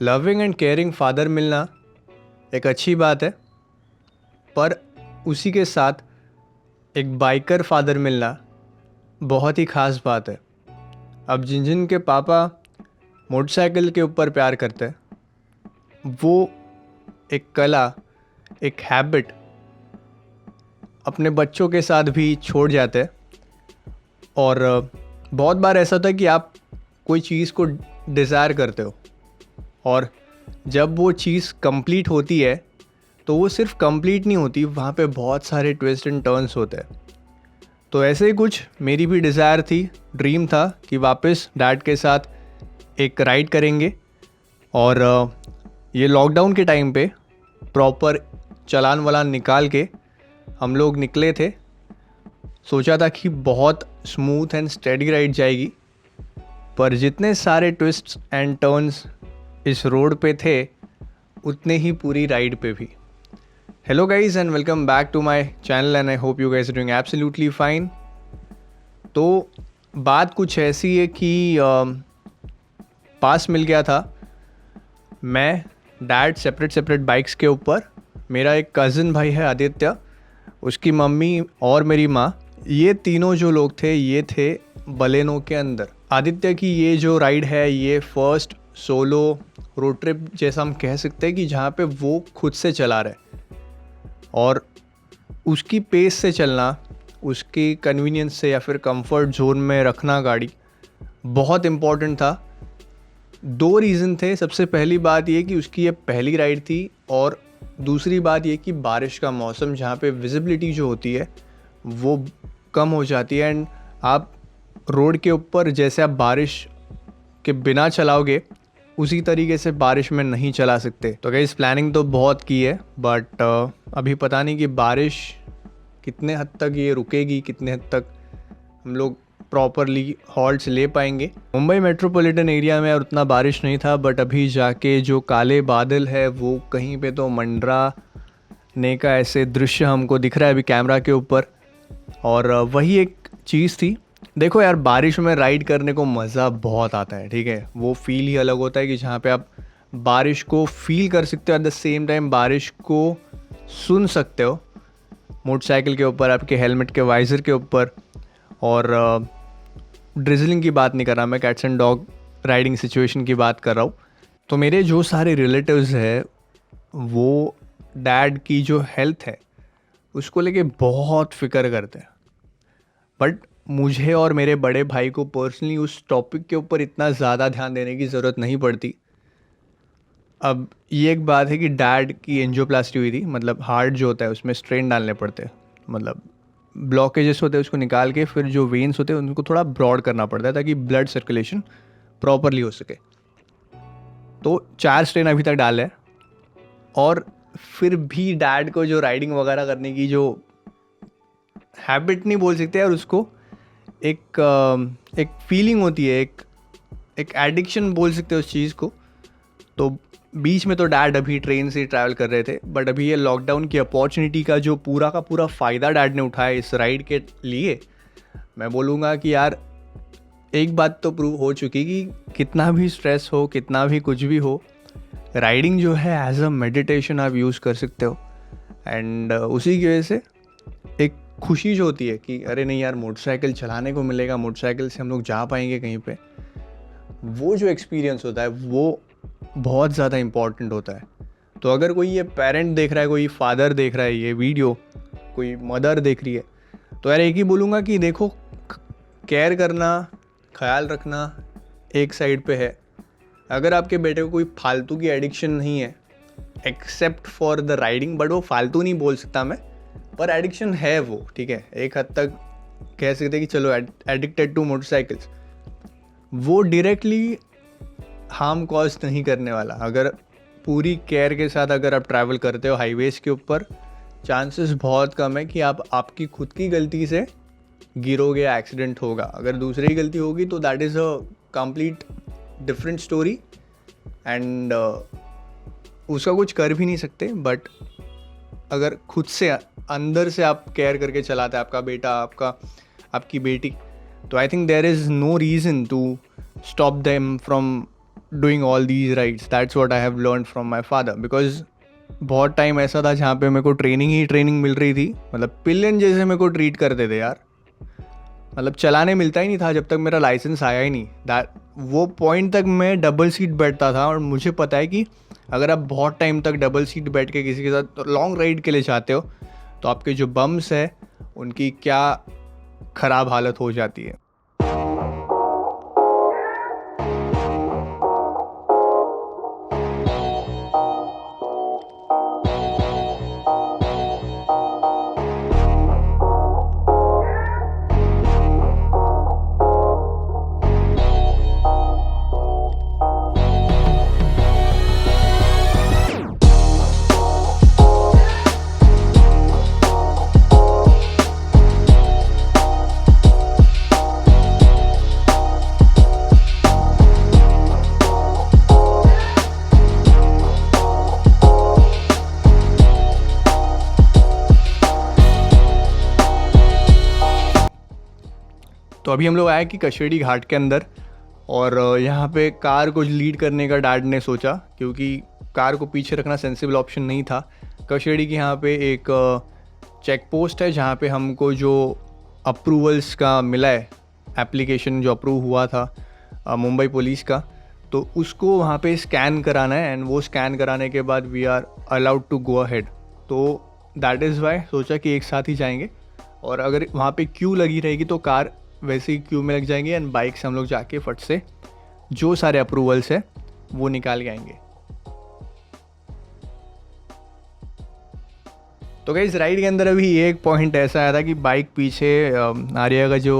Loving and caring father मिलना एक अच्छी बात है, पर उसी के साथ एक बाइकर फादर मिलना बहुत ही ख़ास बात है। अब जिन जिन के पापा मोटरसाइकिल के ऊपर प्यार करते हैं, वो एक कला, एक हैबिट अपने बच्चों के साथ भी छोड़ जाते हैं। और बहुत बार ऐसा होता है कि आप कोई चीज़ को डिज़ायर करते हो और जब वो चीज़ कंप्लीट होती है तो वो सिर्फ कंप्लीट नहीं होती, वहाँ पे बहुत सारे ट्विस्ट एंड टर्न्स होते हैं। तो ऐसे ही कुछ मेरी भी डिज़ायर थी, ड्रीम था कि वापस डैड के साथ एक राइड करेंगे। और ये लॉकडाउन के टाइम पे प्रॉपर चालान वालान निकाल के हम लोग निकले थे। सोचा था कि बहुत स्मूथ एंड स्टेडी राइड जाएगी, पर जितने सारे ट्विस्ट्स एंड टर्न्स इस रोड पे थे उतने ही पूरी राइड पे भी। Hello guys and welcome back to my channel and I hope you guys are doing absolutely fine. तो बात कुछ ऐसी है कि पास मिल गया था, मैं डैड सेपरेट बाइक्स के ऊपर, मेरा एक कज़न भाई है आदित्य, उसकी मम्मी और मेरी माँ, ये तीनों जो लोग थे ये थे बलेनो के अंदर। आदित्य की ये जो राइड है ये फर्स्ट सोलो रोड ट्रिप जैसा हम कह सकते हैं कि जहाँ पे वो खुद से चला रहे और उसकी पेस से चलना, उसकी कन्वीनियंस से या फिर कंफर्ट जोन में रखना गाड़ी बहुत इम्पॉर्टेंट था। दो रीज़न थे। सबसे पहली बात ये कि उसकी ये पहली राइड थी और दूसरी बात ये कि बारिश का मौसम जहाँ पे विजिबिलिटी जो होती है वो कम हो जाती है एंड आप रोड के ऊपर जैसे आप बारिश के बिना चलाओगे उसी तरीके से बारिश में नहीं चला सकते। तो गाइस प्लानिंग तो बहुत की है, बट अभी पता नहीं कि बारिश कितने हद तक ये रुकेगी, कितने हद तक हम लोग प्रॉपरली हॉल्ट्स ले पाएंगे। मुंबई मेट्रोपॉलिटन एरिया में और उतना बारिश नहीं था, बट अभी जाके जो काले बादल है वो कहीं पे तो मंडराने का ऐसे दृश्य हमको दिख रहा है अभी कैमरा के ऊपर। और वही एक चीज़ थी। देखो यार, बारिश में राइड करने को मज़ा बहुत आता है, ठीक है। वो फील ही अलग होता है कि जहाँ पे आप बारिश को फील कर सकते हो, एट द सेम टाइम बारिश को सुन सकते हो मोटरसाइकिल के ऊपर, आपके हेलमेट के वाइज़र के ऊपर। और ड्रिजलिंग की बात नहीं कर रहा मैं, cats and dog riding situation की बात कर रहा हूँ। तो मेरे जो सारे रिलेटिव्स हैं वो डैड की जो हेल्थ है उसको लेके बहुत फिक्र करते हैं, बट मुझे और मेरे बड़े भाई को पर्सनली उस टॉपिक के ऊपर इतना ज़्यादा ध्यान देने की ज़रूरत नहीं पड़ती। अब ये एक बात है कि डैड की एंजियोप्लास्टी हुई थी, मतलब हार्ट जो होता है उसमें स्ट्रेन डालने पड़ते हैं, मतलब ब्लॉकेजेस होते हैं उसको निकाल के फिर जो वेन्स होते हैं उनको थोड़ा ब्रॉड करना पड़ता है ताकि ब्लड सर्कुलेशन प्रॉपरली हो सके। तो 4 स्ट्रेन अभी तक डाले हैं और फिर भी डैड को जो राइडिंग वगैरह करने की जो हैबिट नहीं बोल सकते यार उसको, एक फीलिंग होती है, एक एडिक्शन बोल सकते हैं उस चीज़ को। तो बीच में तो डैड अभी ट्रेन से ट्रैवल कर रहे थे, बट अभी ये लॉकडाउन की अपॉर्चुनिटी का जो पूरा का पूरा फ़ायदा डैड ने उठाया इस राइड के लिए, मैं बोलूँगा कि यार एक बात तो प्रूव हो चुकी कि कितना भी स्ट्रेस हो, कितना भी कुछ भी हो, राइडिंग जो है एज अ मेडिटेशन आप यूज़ कर सकते हो। एंड उसी की वजह से एक खुशी जो होती है कि अरे नहीं यार मोटरसाइकिल चलाने को मिलेगा, मोटरसाइकिल से हम लोग जा पाएंगे कहीं पे, वो जो एक्सपीरियंस होता है वो बहुत ज़्यादा इम्पॉर्टेंट होता है। तो अगर कोई ये पेरेंट देख रहा है, कोई फादर देख रहा है ये वीडियो, कोई मदर देख रही है, तो यार एक ही बोलूँगा कि देखो, केयर करना, ख्याल रखना एक साइड पे है। अगर आपके बेटे को कोई फालतू की एडिक्शन नहीं है except for the riding, but वो फालतू नहीं बोल सकता मैं, पर एडिक्शन है वो, ठीक है, एक हद तक कह सकते हैं कि चलो एडिक्टेड टू मोटरसाइकिल्स, वो डायरेक्टली हार्म कॉज नहीं करने वाला। अगर पूरी केयर के साथ अगर आप ट्रैवल करते हो हाईवेज के ऊपर, चांसेस बहुत कम है कि आप आपकी खुद की गलती से गिरोगे या एक्सीडेंट होगा। अगर दूसरे की गलती होगी तो that is a complete different story and उसका कुछ कर भी नहीं सकते। बट अगर खुद से अंदर से आप केयर करके चलाते हैं आपका बेटा, आपकी बेटी, तो I think there is no reason to stop them from doing all these rides. That's what I have learned from my father. Because बहुत टाइम ऐसा था जहाँ पे मेरे को ट्रेनिंग मिल रही थी, मतलब पिलियन जैसे मेरे को ट्रीट करते थे यार, मतलब चलाने मिलता ही नहीं था जब तक मेरा लाइसेंस आया ही नहीं। दैट वो पॉइंट तक मैं डबल सीट बैठता था, और मुझे पता है कि अगर आप बहुत टाइम तक डबल सीट बैठ के किसी के साथ लॉन्ग राइड के लिए जाते हो तो आपके जो बम्स है उनकी क्या ख़राब हालत हो जाती है। तो अभी हम लोग आए कि कशेड़ी घाट के अंदर, और यहाँ पे कार को लीड करने का डैड ने सोचा, क्योंकि कार को पीछे रखना सेंसिबल ऑप्शन नहीं था। कशेड़ी की यहाँ पे एक चेक पोस्ट है जहाँ पे हमको जो अप्रूवल्स का मिला है, एप्लीकेशन जो अप्रूव हुआ था मुंबई पुलिस का, तो उसको वहाँ पे स्कैन कराना है, एंड वो स्कैन कराने के बाद we are allowed to go ahead. तो दैट इज़ वाई सोचा कि एक साथ ही जाएंगे, और अगर वहाँ पे क्यू लगी रहेगी तो कार वैसे ही क्यू में लग जाएंगे, एंड बाइक से हम लोग जाके फट से जो सारे अप्रूवल्स है वो निकाल के आएंगे। तो गाइस राइड के अंदर अभी एक पॉइंट ऐसा आया था कि बाइक पीछे आर्या का जो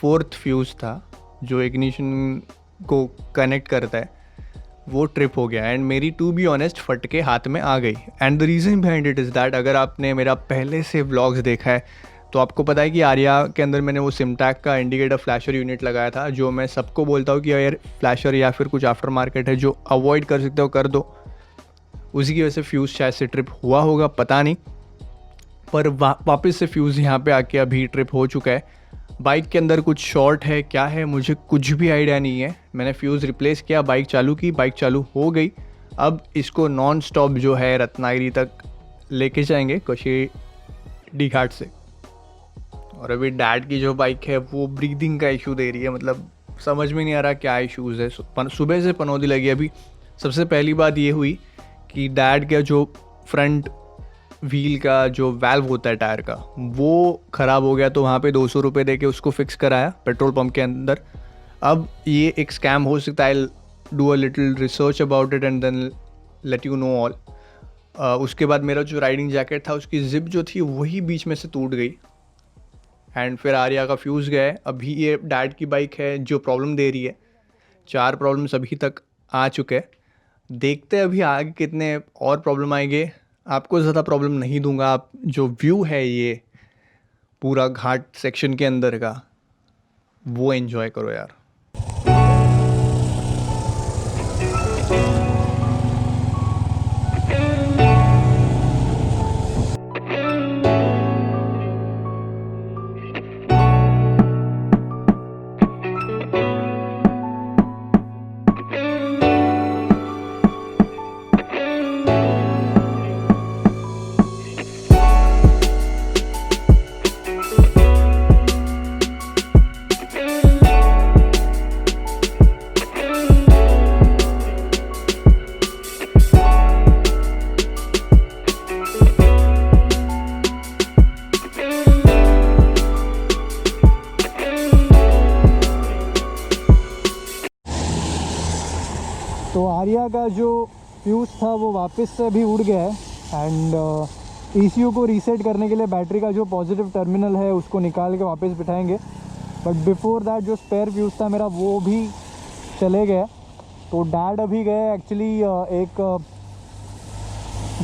4th फ्यूज़ था जो इग्निशन को कनेक्ट करता है वो ट्रिप हो गया, एंड मेरी टू बी ऑनेस्ट फट के हाथ में आ गई। And the reason behind it is that, अगर आपने मेरा पहले से व्लॉग्स देखा है तो आपको पता है कि आर्या के अंदर मैंने वो सिमटैक का इंडिकेटर फ्लैशर यूनिट लगाया था, जो मैं सबको बोलता हूँ कि यार फ्लैशर या फिर कुछ आफ्टर मार्केट है जो अवॉइड कर सकते हो कर दो। उसी की वजह से फ्यूज़ शायद से ट्रिप हुआ होगा, पता नहीं, पर वापस से फ्यूज़ यहाँ पे आके अभी ट्रिप हो चुका है। बाइक के अंदर कुछ शॉर्ट है क्या है मुझे कुछ भी आइडिया नहीं है। मैंने फ्यूज़ रिप्लेस किया, बाइक चालू की, बाइक चालू हो गई। अब इसको नॉन स्टॉप जो है रत्नागिरी तक लेके जाएंगे कशेड़ी घाट से। और अभी डैड की जो बाइक है वो ब्रीदिंग का इशू दे रही है, मतलब समझ में नहीं आ रहा क्या इशूज़ है। सुबह से पनौती लगी। अभी सबसे पहली बात ये हुई कि डैड का जो फ्रंट व्हील का जो वाल्व होता है टायर का वो ख़राब हो गया, तो वहाँ पे 200 रुपये दे के उसको फिक्स कराया पेट्रोल पंप के अंदर। अब ये एक स्कैम हो सकता है, do a little research about it and then let you know all. उसके बाद मेरा जो राइडिंग जैकेट था उसकी जिप जो थी वही बीच में से टूट गई, एंड फिर आर्या का फ्यूज़ गया है। अभी ये डैड की बाइक है जो प्रॉब्लम दे रही है। 4 प्रॉब्लम्स अभी तक आ चुके हैं, देखते हैं अभी आगे कितने और प्रॉब्लम आएंगे। आपको ज़्यादा प्रॉब्लम नहीं दूंगा, आप जो व्यू है ये पूरा घाट सेक्शन के अंदर का वो एंजॉय करो यार। तो आर्या का जो फ्यूज़ था वो वापस से अभी उड़ गया है, एंड ECU को रीसेट करने के लिए बैटरी का जो पॉजिटिव टर्मिनल है उसको निकाल के वापस बिठाएंगे। बट बिफोर दैट जो स्पेयर फ्यूज़ था मेरा वो भी चले गया। तो डैड अभी गए एक्चुअली एक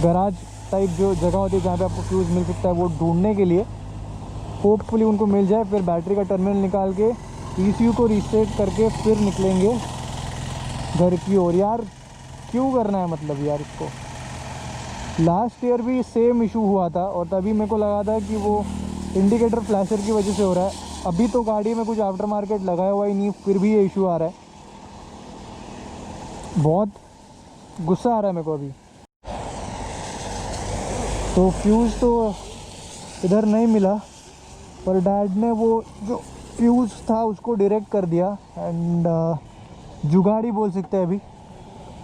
गराज टाइप जो जगह होती है जहाँ पे आपको फ्यूज़ मिल सकता है वो ढूंढने के लिए। होपफुली उनको मिल जाए, फिर बैटरी का टर्मिनल निकाल के ECU को रीसेट करके फिर निकलेंगे घर की ओर। यार क्यों करना है मतलब यार इसको। लास्ट ईयर भी सेम इशू हुआ था और तभी मेरे को लगा था कि वो इंडिकेटर फ्लैशर की वजह से हो रहा है। अभी तो गाड़ी में कुछ आफ्टर मार्केट लगाया हुआ ही नहीं, फिर भी ये इशू आ रहा है। बहुत गुस्सा आ रहा है मेरे को अभी। तो फ्यूज़ तो इधर नहीं मिला, पर डैड ने वो जो फ्यूज़ था उसको डायरेक्ट कर दिया। एंड जुगाड़ी बोल सकते हैं अभी।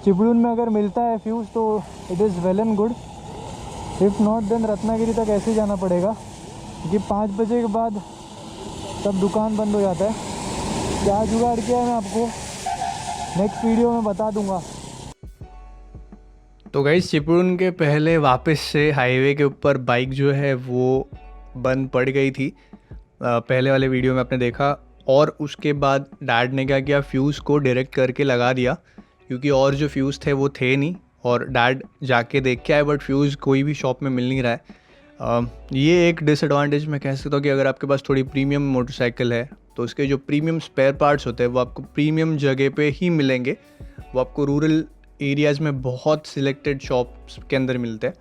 चिपळूण में अगर मिलता है फ्यूज़ तो it is well and good, if not then Ratnagiri तक ऐसे ही जाना पड़ेगा, क्योंकि 5 बजे के बाद सब दुकान बंद हो जाता है। क्या जुगाड़ किया है मैं आपको नेक्स्ट वीडियो में बता दूंगा। तो गाइस, चिपळूण के पहले वापस से हाईवे के ऊपर बाइक जो है वो बंद पड़ गई थी। पहले वाले वीडियो में आपने देखा। और उसके बाद डैड ने क्या किया, फ्यूज़ को डायरेक्ट करके लगा दिया, क्योंकि और जो फ्यूज़ थे वो थे नहीं। और डैड जाके देख के आए, बट फ्यूज़ कोई भी शॉप में मिल नहीं रहा है। ये एक डिसएडवांटेज मैं कह सकता हूँ कि अगर आपके पास थोड़ी प्रीमियम मोटरसाइकिल है तो उसके जो प्रीमियम स्पेयर पार्ट्स होते हैं वो आपको प्रीमियम जगह पे ही मिलेंगे। वो आपको रूरल एरियाज़ में बहुत सिलेक्टेड शॉप्स के अंदर मिलते हैं।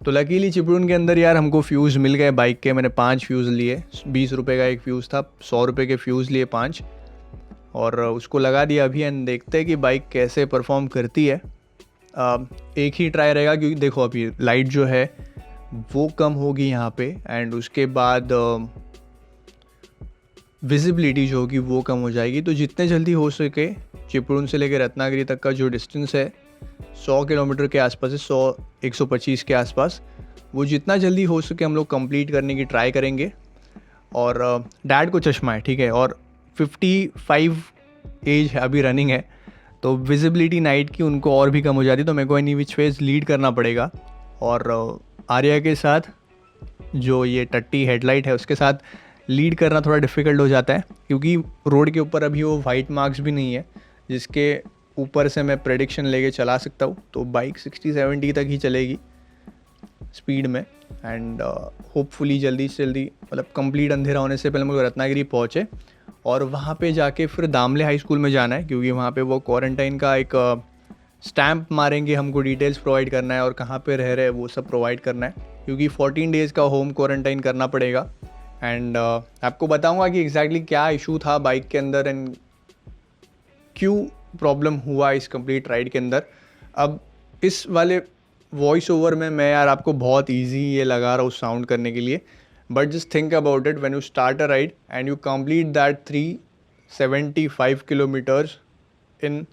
तो लकीली चिपळूण के अंदर यार हमको फ्यूज़ मिल गए बाइक के। मैंने 5 फ्यूज़ लिए, 20 रुपये का एक फ्यूज़ था, 100 रुपये के फ्यूज़ लिए 5, और उसको लगा दिया अभी। एंड देखते हैं कि बाइक कैसे परफॉर्म करती है। एक ही ट्राई रहेगा, क्योंकि देखो अभी लाइट जो है वो कम होगी यहाँ पे, एंड उसके बाद विजिबिलिटी जो होगी वो कम हो जाएगी। तो जितने जल्दी हो सके चिपळूण से लेकर रत्नागिरी तक का जो डिस्टेंस है 100 किलोमीटर के आसपास है, 100-125 के आसपास, वो जितना जल्दी हो सके हम लोग कंप्लीट करने की ट्राई करेंगे। और डैड को चश्मा है, ठीक है, और 55 एज अभी रनिंग है, तो विजिबिलिटी नाइट की उनको और भी कम हो जाती है। तो मेरे को एनी विच वेज लीड करना पड़ेगा। और आर्या के साथ जो ये टट्टी हेडलाइट है उसके साथ लीड करना थोड़ा डिफ़िकल्ट हो जाता है, क्योंकि रोड के ऊपर अभी वो वाइट मार्क्स भी नहीं है जिसके ऊपर से मैं प्रेडिक्शन लेके चला सकता हूँ। तो बाइक 60-70 तक ही चलेगी स्पीड में। एंड होपफुली जल्दी से जल्दी, मतलब कंप्लीट अंधेरा होने से पहले हम लोग रत्नागिरी पहुँचे, और वहाँ पे जाके फिर दामले हाई स्कूल में जाना है, क्योंकि वहाँ पे वो क्वारंटाइन का एक स्टैम्प मारेंगे, हमको डिटेल्स प्रोवाइड करना है और कहाँ पे रह रहे हैं वो सब प्रोवाइड करना है, क्योंकि 14 डेज़ का होम क्वारंटाइन करना पड़ेगा। एंड आपको बताऊंगा कि एग्जैक्टली क्या इशू था बाइक के अंदर एंड क्यों प्रॉब्लम हुआ इस कंप्लीट राइड के अंदर। अब इस वाले वॉइस ओवर में मैं यार आपको बहुत इजी ये लगा रहा हूँ साउंड करने के लिए, but just think about it, when you start a ride and you complete that 375 kilometres in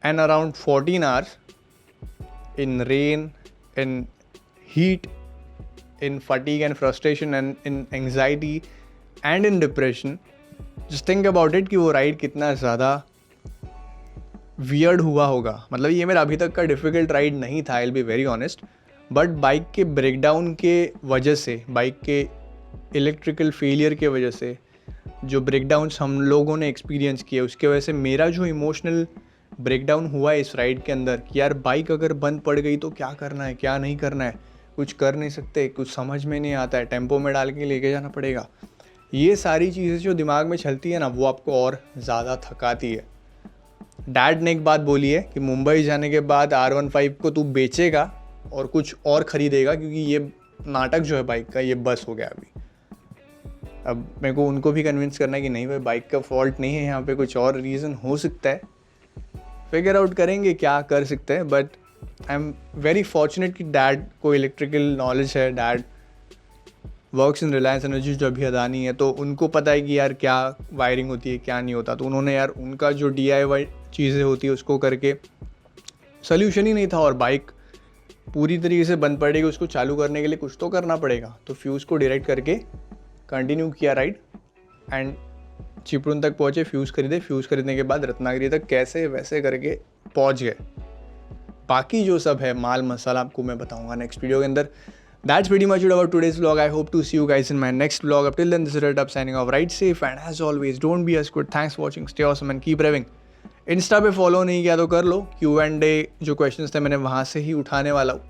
and around 14 hours, in rain, in heat, in fatigue and frustration, and in anxiety and in depression. Just think about it कि वो ride कितना ज़्यादा weird हुआ होगा। मतलब ये मेरा अभी तक का डिफ़िकल्ट राइड नहीं था, I will be very honest, but bike के ब्रेकडाउन के वजह से, बाइक के इलेक्ट्रिकल फेलियर के वजह से, जो ब्रेकडाउन्स हम लोगों ने एक्सपीरियंस किए उसके वजह से मेरा जो इमोशनल ब्रेकडाउन हुआ है इस राइड के अंदर कि यार बाइक अगर बंद पड़ गई तो क्या करना है, क्या नहीं करना है, कुछ कर नहीं सकते, कुछ समझ में नहीं आता है, टेम्पो में डाल के लेके जाना पड़ेगा। ये सारी चीज़ें जो दिमाग में चलती है ना, वो आपको और ज़्यादा थकाती है। डैड ने एक बात बोली है कि मुंबई जाने के बाद R15 को तू बेचेगा और कुछ और ख़रीदेगा, क्योंकि ये नाटक जो है बाइक का ये बस हो गया अभी। अब मेरे को उनको भी कन्विंस करना है कि नहीं भाई, बाइक का फॉल्ट नहीं है, यहाँ पे कुछ और रीज़न हो सकता है, फिगर आउट करेंगे क्या कर सकते हैं। But I am very fortunate कि डैड को इलेक्ट्रिकल नॉलेज है, dad works in Reliance energy जो अभी अदानी है, तो उनको पता है कि यार क्या वायरिंग होती है क्या नहीं होता। तो उन्होंने यार उनका जो DIY चीज़ें होती है उसको करके, सोल्यूशन ही नहीं था और बाइक पूरी तरीके से बंद पड़ेगी, उसको चालू करने के लिए कुछ तो करना पड़ेगा। तो फ्यूज़ को डायरेक्ट करके कंटिन्यू किया राइड एंड चिपळूण तक पहुँचे, फ्यूज़ खरीदे, फ्यूज़ खरीदने के बाद रत्नागिरी तक कैसे वैसे करके पहुँच गए। बाकी जो सब है माल मसाला आपको मैं बताऊंगा नेक्स्ट वीडियो के अंदर। That's pretty much it about today's vlog. I hope to see you guys in my next vlog. Up till then, this is Red Up signing off. Ride safe and as always, don't be a squid. Thanks for watching. Stay awesome and keep raving. Insta पे follow नहीं किया तो कर लो। Q&A जो questions थे मैंने वहाँ से ही उठाने वाला हूँ।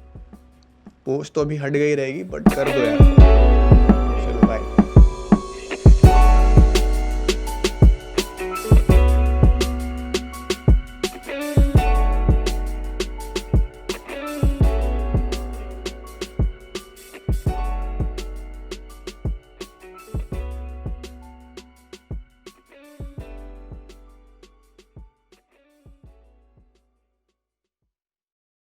पोस्ट तो अभी हट गई रहेगी, बट कर दो यार।